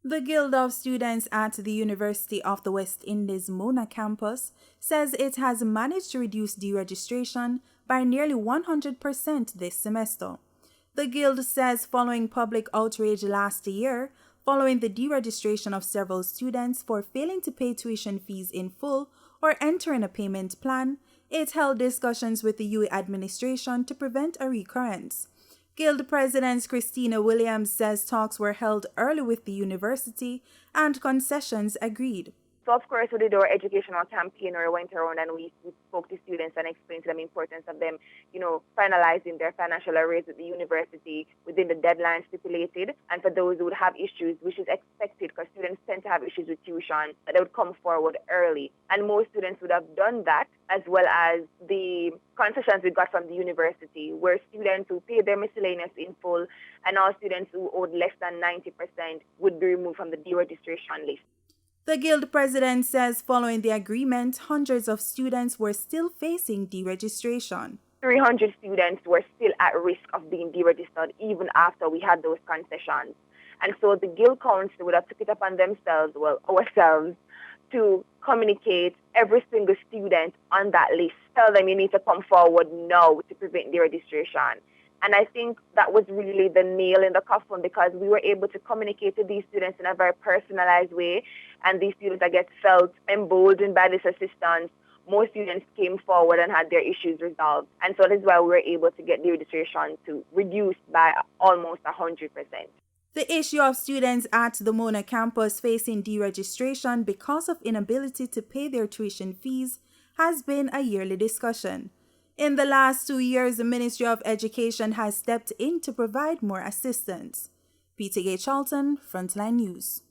The Guild of Students at the University of the West Indies Mona campus says it has managed to reduce deregistration by nearly 100% this semester. The Guild says following public outrage last year, following the deregistration of several students for failing to pay tuition fees in full or entering a payment plan, it held discussions with the Uwi administration to prevent a recurrence. Guild President Christina Williams says talks were held early with the university and concessions agreed. So, of course, we did our educational campaign where we went around and we spoke to students and explained to them the importance of them, finalizing their financial arrears with the university within the deadline stipulated. And for those who would have issues, which is expected because students tend to have issues with tuition, that they would come forward early. And most students would have done that, as well as the concessions we got from the university, where students who paid their miscellaneous in full and all students who owed less than 90% would be removed from the deregistration list. The Guild president says following the agreement, hundreds of students were still facing deregistration. 300 students were still at risk of being deregistered even after we had those concessions. And so the Guild Council would have took it upon ourselves, to communicate every single student on that list. Tell them you need to come forward now to prevent deregistration. And I think that was really the nail in the coffin because we were able to communicate to these students in a very personalized way. And these students, I guess, felt emboldened by this assistance. Most students came forward and had their issues resolved. And so that is why we were able to get the registration to reduce by almost 100%. The issue of students at the Mona campus facing deregistration because of inability to pay their tuition fees has been a yearly discussion. In the last 2 years, the Ministry of Education has stepped in to provide more assistance. Peter Charlton, Frontline News.